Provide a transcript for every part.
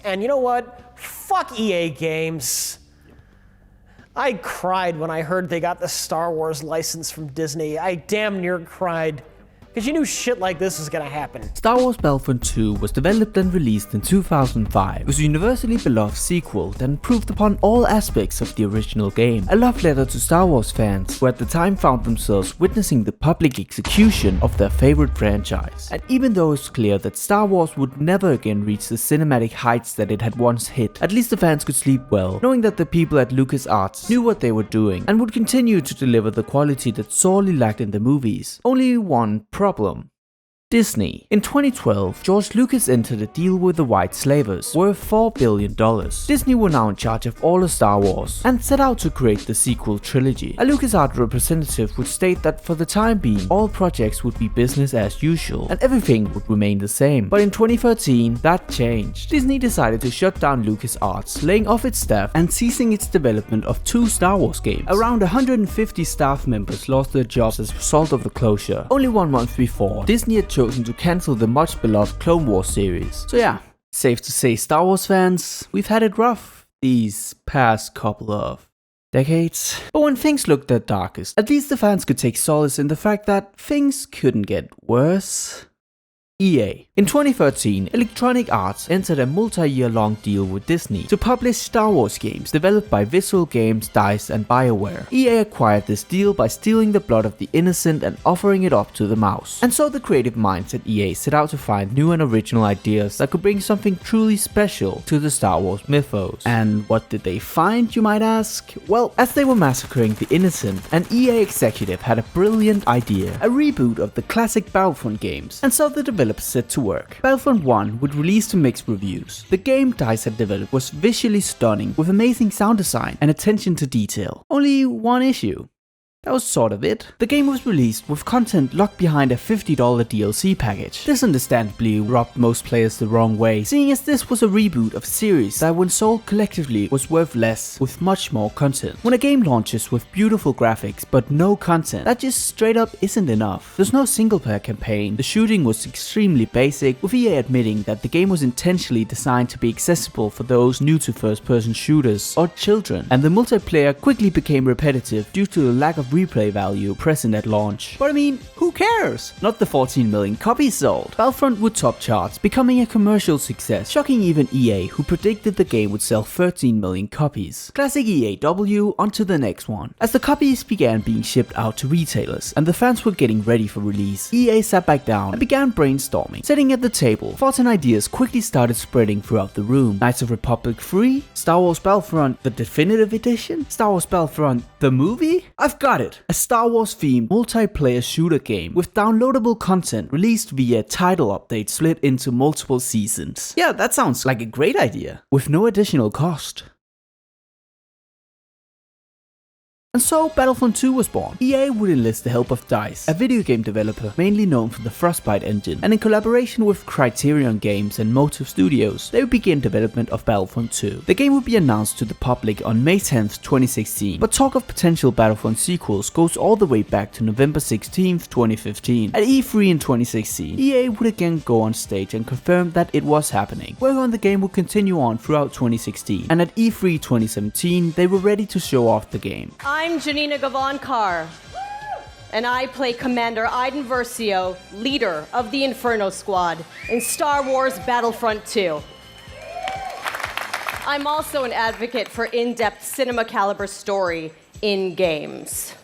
And you know what? Fuck EA Games. I cried when I heard they got the Star Wars license from Disney. I damn near cried. Because you knew shit like this was gonna happen. Star Wars Battlefront II was developed and released in 2005. It was a universally beloved sequel that improved upon all aspects of the original game. A love letter to Star Wars fans who at the time found themselves witnessing the public execution of their favorite franchise. And even though it's clear that Star Wars would never again reach the cinematic heights that it had once hit, at least the fans could sleep well, knowing that the people at LucasArts knew what they were doing and would continue to deliver the quality that sorely lacked in the movies. Only one problem. Disney. In 2012, George Lucas entered a deal with the White Slavers worth $4 billion. Disney were now in charge of all of Star Wars and set out to create the sequel trilogy. A LucasArts representative would state that for the time being, all projects would be business as usual and everything would remain the same. But in 2013, that changed. Disney decided to shut down LucasArts, laying off its staff and ceasing its development of 2 Star Wars games. Around 150 staff members lost their jobs as a result of the closure. Only 1 month before, Disney had chosen to cancel the much beloved Clone Wars series. So yeah, safe to say, Star Wars fans, we've had it rough these past couple of decades. But when things looked their darkest, at least the fans could take solace in the fact that things couldn't get worse. EA. In 2013, Electronic Arts entered a multi-year-long deal with Disney to publish Star Wars games developed by Visual Games, DICE and BioWare. EA acquired this deal by stealing the blood of the innocent and offering it up to the mouse. And so the creative minds at EA set out to find new and original ideas that could bring something truly special to the Star Wars mythos. And what did they find, you might ask? Well, as they were massacring the innocent, an EA executive had a brilliant idea, a reboot of the classic Battlefront games. And so the developers set to work. Battlefront 1 would release to mixed reviews. The game DICE had developed was visually stunning with amazing sound design and attention to detail. Only one issue. That was sort of it. The game was released with content locked behind a $50 DLC package. This understandably rubbed most players the wrong way, seeing as this was a reboot of a series that when sold collectively was worth less with much more content. When a game launches with beautiful graphics but no content, that just straight up isn't enough. There's no single player campaign, the shooting was extremely basic, with EA admitting that the game was intentionally designed to be accessible for those new to first person shooters or children, and the multiplayer quickly became repetitive due to the lack of replay value present at launch. But I mean, who cares? Not the 14 million copies sold. Battlefront would top charts, becoming a commercial success, shocking even EA, who predicted the game would sell 13 million copies. Classic EAW, onto the next one. As the copies began being shipped out to retailers and the fans were getting ready for release, EA sat back down and began brainstorming. Sitting at the table, thoughts and ideas quickly started spreading throughout the room. Knights of Republic 3, Star Wars Battlefront the Definitive Edition, Star Wars Battlefront the movie? I've got it! A Star Wars themed multiplayer shooter game with downloadable content released via title updates split into multiple seasons. Yeah, that sounds like a great idea, with no additional cost. And so Battlefront 2 was born. EA would enlist the help of DICE, a video game developer mainly known for the Frostbite engine, and in collaboration with Criterion Games and Motive Studios, they would begin development of Battlefront 2. The game would be announced to the public on May 10th, 2016, but talk of potential Battlefront sequels goes all the way back to November 16th, 2015. At E3 in 2016, EA would again go on stage and confirm that it was happening, whereon the game would continue on throughout 2016, and at E3 2017, they were ready to show off the game. I'm Janina Gavankar, and I play Commander Iden Versio, leader of the Inferno Squad in Star Wars Battlefront II. I'm also an advocate for in-depth cinema caliber story in games.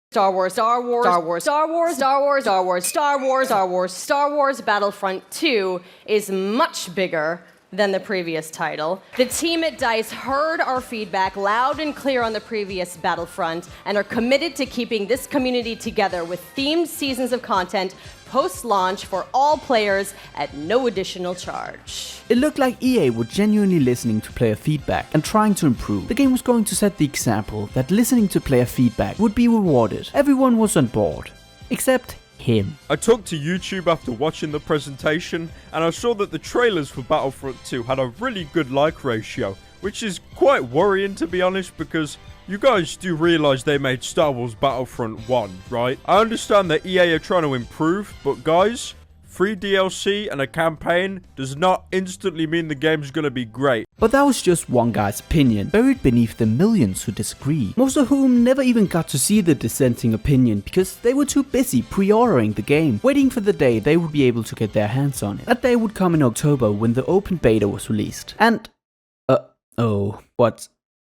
Star Wars, Star Wars, Star Wars, Star Wars, Star Wars, Star Wars, Star Wars, Star Wars, Star Wars Battlefront II is much bigger than the previous title. The team at DICE heard our feedback loud and clear on the previous Battlefront and are committed to keeping this community together with themed seasons of content post-launch for all players at no additional charge. It looked like EA were genuinely listening to player feedback and trying to improve. The game was going to set the example that listening to player feedback would be rewarded. Everyone was on board, except him. I took to YouTube after watching the presentation and I saw that the trailers for Battlefront 2 had a really good like ratio, which is quite worrying to be honest, because you guys do realise they made Star Wars Battlefront 1, right? I understand that EA are trying to improve, but guys, free DLC and a campaign does not instantly mean the game's gonna be great. But that was just one guy's opinion, buried beneath the millions who disagree, most of whom never even got to see the dissenting opinion because they were too busy pre-ordering the game, waiting for the day they would be able to get their hands on it. That day would come in October when the open beta was released. And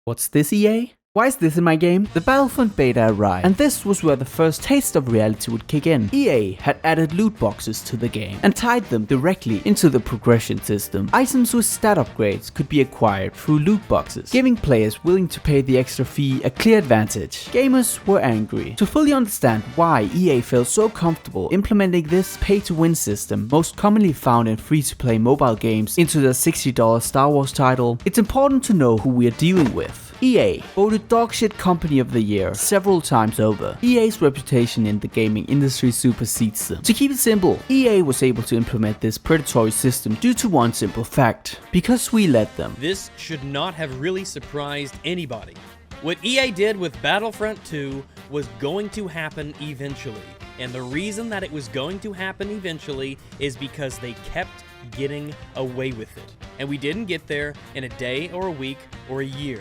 what's this, EA? Why is this in my game? The Battlefront beta arrived, and this was where the first taste of reality would kick in. EA had added loot boxes to the game and tied them directly into the progression system. Items with stat upgrades could be acquired through loot boxes, giving players willing to pay the extra fee a clear advantage. Gamers were angry. To fully understand why EA felt so comfortable implementing this pay-to-win system most commonly found in free-to-play mobile games into the $60 Star Wars title, it's important to know who we are dealing with. EA, voted Dogshit Company of the Year several times over. EA's reputation in the gaming industry supersedes them. To keep it simple, EA was able to implement this predatory system due to one simple fact: because we let them. This should not have really surprised anybody. What EA did with Battlefront II was going to happen eventually. And the reason that it was going to happen eventually is because they kept getting away with it. And we didn't get there in a day or a week or a year.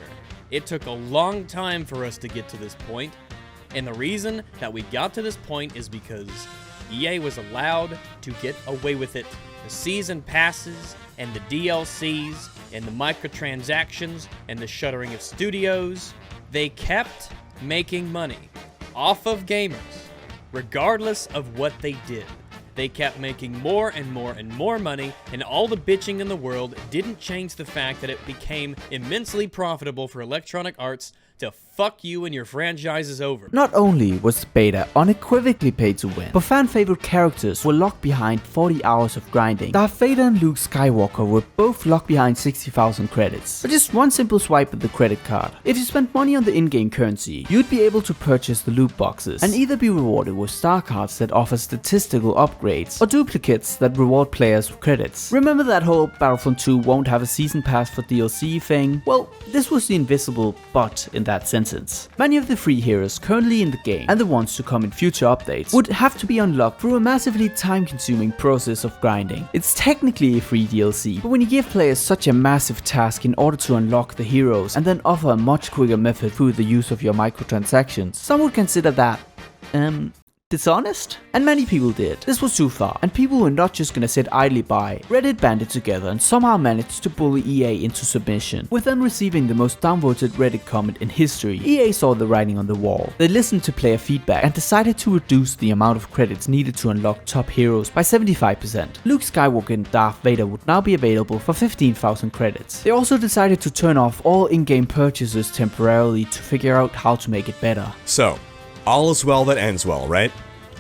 It took a long time for us to get to this point, and the reason that we got to this point is because EA was allowed to get away with it. The season passes, and the DLCs, and the microtransactions, and the shuttering of studios, they kept making money off of gamers, regardless of what they did. They kept making more and more and more money, and all the bitching in the world didn't change the fact that it became immensely profitable for Electronic Arts to fuck you and your franchises over. Not only was the beta unequivocally paid to win, but fan-favorite characters were locked behind 40 hours of grinding. Darth Vader and Luke Skywalker were both locked behind 60,000 credits. But just one simple swipe of the credit card. If you spent money on the in-game currency, you'd be able to purchase the loot boxes and either be rewarded with star cards that offer statistical upgrades or duplicates that reward players with credits. Remember that whole Battlefront 2 won't have a season pass for DLC thing? Well, this was the invisible but in that sentence. Many of the free heroes currently in the game, and the ones to come in future updates, would have to be unlocked through a massively time-consuming process of grinding. It's technically a free DLC, but when you give players such a massive task in order to unlock the heroes and then offer a much quicker method through the use of your microtransactions, some would consider that, dishonest? And many people did. This was too far, and people were not just gonna sit idly by. Reddit banded together and somehow managed to bully EA into submission, with them receiving the most downvoted Reddit comment in history. EA saw the writing on the wall. They listened to player feedback and decided to reduce the amount of credits needed to unlock top heroes by 75%. Luke Skywalker and Darth Vader would now be available for 15,000 credits. They also decided to turn off all in-game purchases temporarily to figure out how to make it better. So, all is well that ends well, right?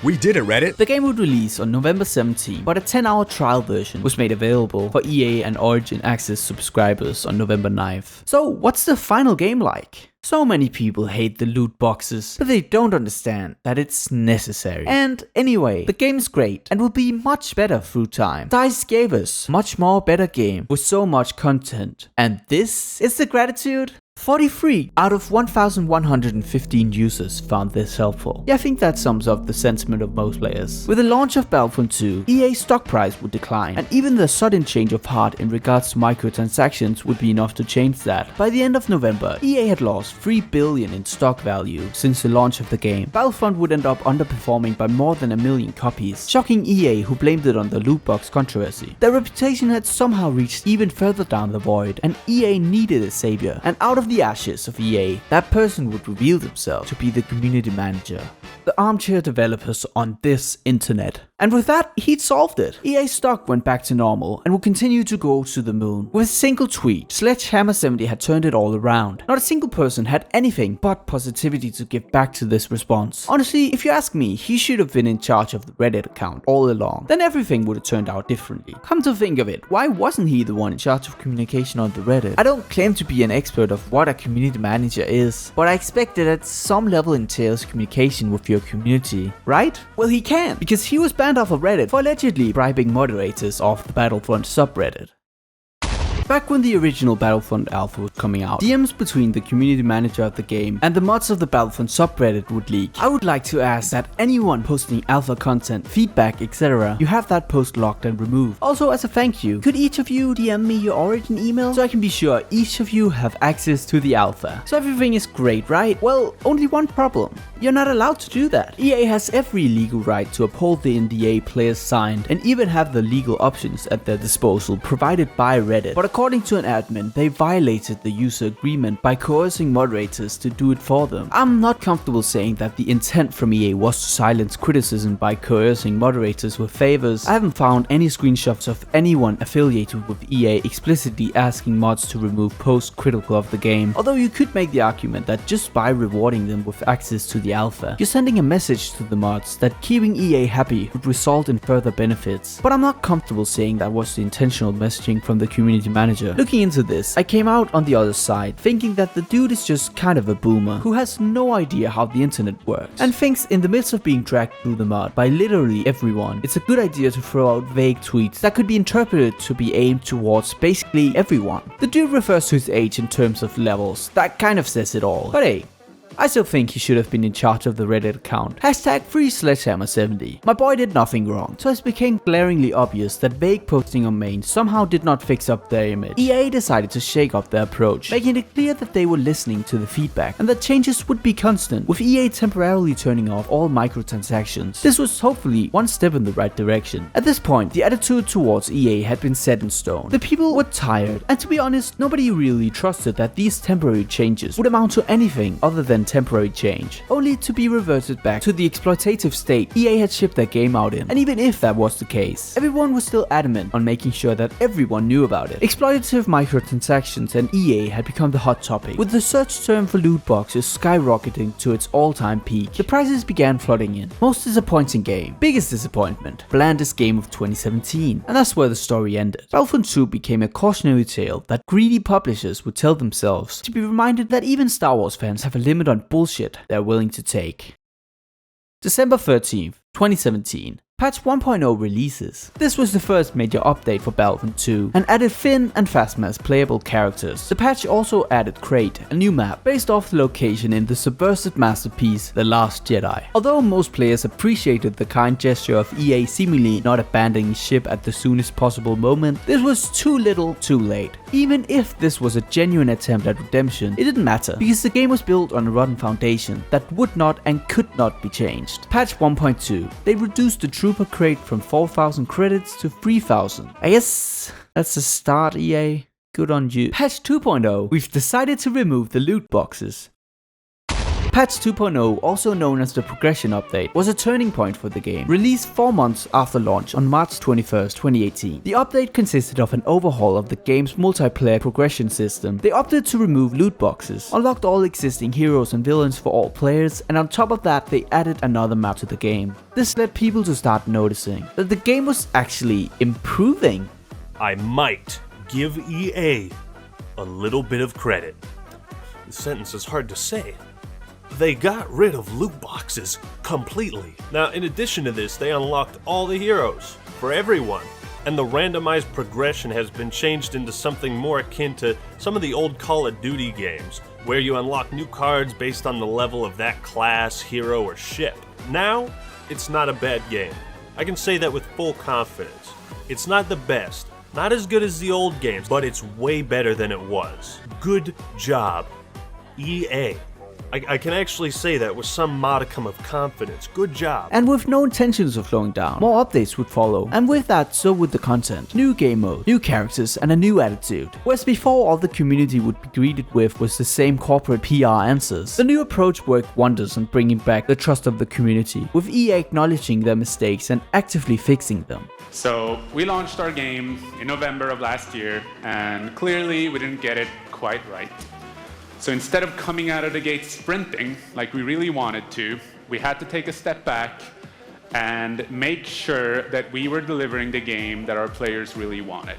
We did it, Reddit! The game would release on November 17, but a 10-hour trial version was made available for EA and Origin Access subscribers on November 9th. So what's the final game like? So many people hate the loot boxes, but they don't understand that it's necessary. And anyway, the game is great and will be much better through time. DICE gave us a much more better game with so much content. And this is the gratitude? 43 out of 1,115 users found this helpful. Yeah, I think that sums up the sentiment of most players. With the launch of Battlefront 2, EA's stock price would decline, and even the sudden change of heart in regards to microtransactions would be enough to change that. By the end of November, EA had lost $3 billion in stock value since the launch of the game. Battlefront would end up underperforming by more than 1 million copies, shocking EA, who blamed it on the loot box controversy. Their reputation had somehow reached even further down the void, and EA needed a savior. And out of the ashes of EA, that person would reveal themselves to be the community manager. The armchair developers on this internet. And with that, he'd solved it. EA's stock went back to normal and would continue to go to the moon. With a single tweet, Sledgehammer70 had turned it all around. Not a single person had anything but positivity to give back to this response. Honestly, if you ask me, he should have been in charge of the Reddit account all along. Then everything would have turned out differently. Come to think of it, why wasn't he the one in charge of communication on the Reddit? I don't claim to be an expert of what a community manager is, but I expect that at some level entails communication with your community, right? Well, he can, because he was banned off of Reddit for allegedly bribing moderators of the Battlefront subreddit. Back when the original Battlefront Alpha was coming out, DMs between the community manager of the game and the mods of the Battlefront subreddit would leak. I would like to ask that anyone posting alpha content, feedback, etc., you have that post locked and removed. Also, as a thank you, could each of you DM me your origin email so I can be sure each of you have access to the alpha? So everything is great, right? Well, only one problem. You're not allowed to do that. EA has every legal right to uphold the NDA players signed and even have the legal options at their disposal provided by Reddit. But according to an admin, they violated the user agreement by coercing moderators to do it for them. I'm not comfortable saying that the intent from EA was to silence criticism by coercing moderators with favors. I haven't found any screenshots of anyone affiliated with EA explicitly asking mods to remove posts critical of the game, although you could make the argument that just by rewarding them with access to the alpha, you're sending a message to the mods that keeping EA happy would result in further benefits. But I'm not comfortable saying that was the intentional messaging from the community manager. Looking into this, I came out on the other side, thinking that the dude is just kind of a boomer who has no idea how the internet works, and thinks in the midst of being dragged through the mud by literally everyone, it's a good idea to throw out vague tweets that could be interpreted to be aimed towards basically everyone. The dude refers to his age in terms of levels, that kind of says it all. But hey, I still think he should have been in charge of the Reddit account. #FreeSledgehammer70. My boy did nothing wrong, so it became glaringly obvious that vague posting on main somehow did not fix up their image. EA decided to shake up their approach, making it clear that they were listening to the feedback and that changes would be constant, with EA temporarily turning off all microtransactions. This was hopefully one step in the right direction. At this point, the attitude towards EA had been set in stone. The people were tired, and to be honest, nobody really trusted that these temporary changes would amount to anything other than temporary change, only to be reverted back to the exploitative state EA had shipped their game out in. And even if that was the case, everyone was still adamant on making sure that everyone knew about it. Exploitative microtransactions and EA had become the hot topic, with the search term for loot boxes skyrocketing to its all-time peak. The prices began flooding in. Most disappointing game, biggest disappointment, blandest game of 2017, and that's where the story ended. Battlefront 2 became a cautionary tale that greedy publishers would tell themselves to be reminded that even Star Wars fans have a limit on bullshit they're willing to take. December 13th, 2017. Patch 1.0 releases. This was the first major update for Battlefront 2 and added Finn and Phasma as playable characters. The patch also added Crate, a new map based off the location in the subversive masterpiece The Last Jedi. Although most players appreciated the kind gesture of EA seemingly not abandoning ship at the soonest possible moment, this was too little too late. Even if this was a genuine attempt at redemption, it didn't matter, because the game was built on a rotten foundation that would not and could not be changed. Patch 1.2. They reduced the Trooper crate from 4,000 credits to 3,000. I guess that's a start, EA. Good on you. Patch 2.0. We've decided to remove the loot boxes. Patch 2.0, also known as the progression update, was a turning point for the game. Released 4 months after launch on March 21st, 2018. The update consisted of an overhaul of the game's multiplayer progression system. They opted to remove loot boxes, unlocked all existing heroes and villains for all players, and on top of that they added another map to the game. This led people to start noticing that the game was actually improving. I might give EA a little bit of credit. The sentence is hard to say. They got rid of loot boxes completely. Now, in addition to this, they unlocked all the heroes for everyone, and the randomized progression has been changed into something more akin to some of the old Call of Duty games, where you unlock new cards based on the level of that class, hero, or ship. Now, it's not a bad game. I can say that with full confidence. It's not the best, not as good as the old games, but it's way better than it was. Good job, EA. I can actually say that with some modicum of confidence. Good job. And with no intentions of slowing down, more updates would follow. And with that, so would the content. New game mode, new characters, and a new attitude. Whereas before all the community would be greeted with was the same corporate PR answers, the new approach worked wonders on bringing back the trust of the community, with EA acknowledging their mistakes and actively fixing them. So we launched our game in November of last year, and clearly we didn't get it quite right. So instead of coming out of the gate sprinting like we really wanted to, we had to take a step back and make sure that we were delivering the game that our players really wanted.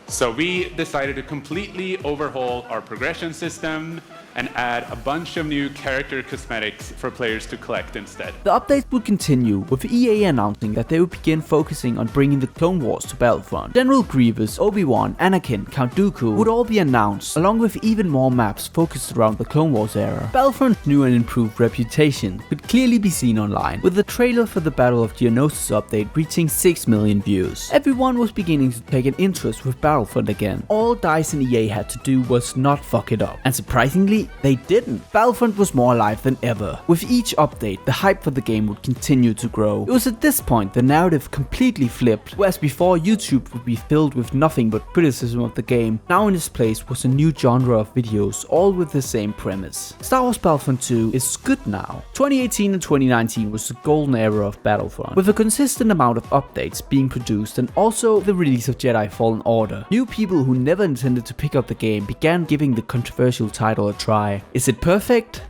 So we decided to completely overhaul our progression system, and add a bunch of new character cosmetics for players to collect instead. The updates would continue, with EA announcing that they would begin focusing on bringing the Clone Wars to Battlefront. General Grievous, Obi-Wan, Anakin, Count Dooku would all be announced, along with even more maps focused around the Clone Wars era. Battlefront's new and improved reputation could clearly be seen online, with the trailer for the Battle of Geonosis update reaching 6 million views. Everyone was beginning to take an interest with Battlefront again. All DICE and EA had to do was not fuck it up, and surprisingly, they didn't. Battlefront was more alive than ever. With each update, the hype for the game would continue to grow. It was at this point the narrative completely flipped, whereas before YouTube would be filled with nothing but criticism of the game, now in its place was a new genre of videos, all with the same premise. Star Wars Battlefront 2 is good now. 2018 and 2019 was the golden era of Battlefront, with a consistent amount of updates being produced and also the release of Jedi Fallen Order. New people who never intended to pick up the game began giving the controversial title a try. Is it perfect?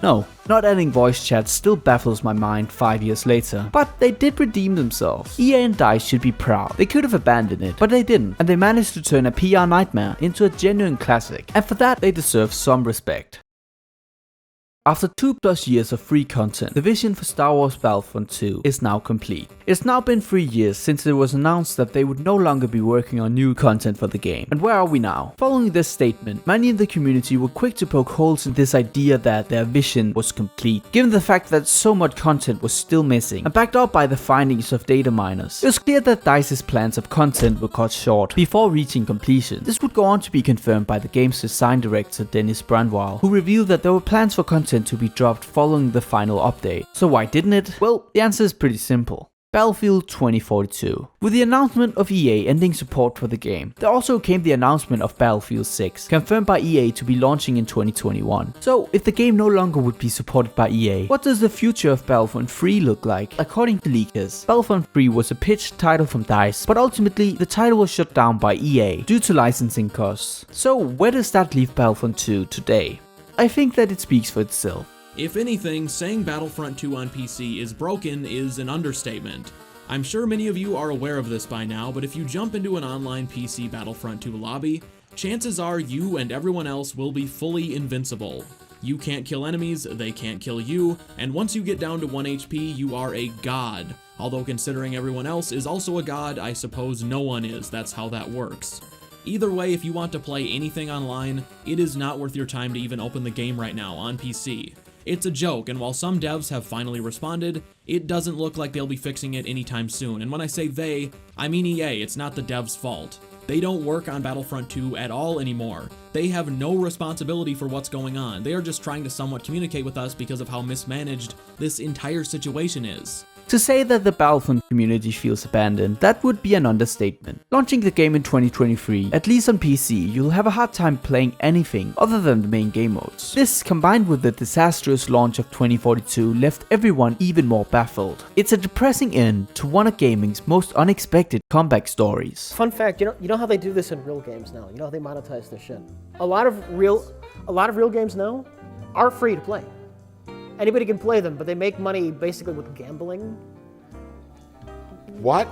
No, not adding voice chat still baffles my mind 5 years later, but they did redeem themselves. EA and DICE should be proud. They could have abandoned it, but they didn't, and they managed to turn a PR nightmare into a genuine classic, and for that they deserve some respect. After 2+ years of free content, the vision for Star Wars Battlefront 2 is now complete. It's now been 3 years since it was announced that they would no longer be working on new content for the game. And where are we now? Following this statement, many in the community were quick to poke holes in this idea that their vision was complete, given the fact that so much content was still missing, and backed up by the findings of data miners. It was clear that DICE's plans of content were cut short before reaching completion. This would go on to be confirmed by the game's design director Dennis Brandwell, who revealed that there were plans for content to be dropped following the final update. So why didn't it? Well, the answer is pretty simple. Battlefield 2042. With the announcement of EA ending support for the game, there also came the announcement of Battlefield 6, confirmed by EA to be launching in 2021. So, if the game no longer would be supported by EA, what does the future of Battlefront 3 look like? According to leakers, Battlefront 3 was a pitched title from DICE, but ultimately the title was shut down by EA due to licensing costs. So, where does that leave Battlefront 2 today? I think that it speaks for itself. If anything, saying Battlefront 2 on PC is broken is an understatement. I'm sure many of you are aware of this by now, but if you jump into an online PC Battlefront 2 lobby, chances are you and everyone else will be fully invincible. You can't kill enemies, they can't kill you, and once you get down to 1 HP, you are a god. Although considering everyone else is also a god, I suppose no one is, that's how that works. Either way, if you want to play anything online, it is not worth your time to even open the game right now on PC. It's a joke, and while some devs have finally responded, it doesn't look like they'll be fixing it anytime soon. And when I say they, I mean EA, it's not the devs' fault. They don't work on Battlefront 2 at all anymore. They have no responsibility for what's going on. They are just trying to somewhat communicate with us because of how mismanaged this entire situation is. To say that the Battlefront community feels abandoned, that would be an understatement. Launching the game in 2023, at least on PC, you'll have a hard time playing anything other than the main game modes. This, combined with the disastrous launch of 2042, left everyone even more baffled. It's a depressing end to one of gaming's most unexpected comeback stories. Fun fact, you know how they do this in real games now? You know how they monetize their shit? A lot of real games now are free to play. Anybody can play them, but they make money basically with gambling. What?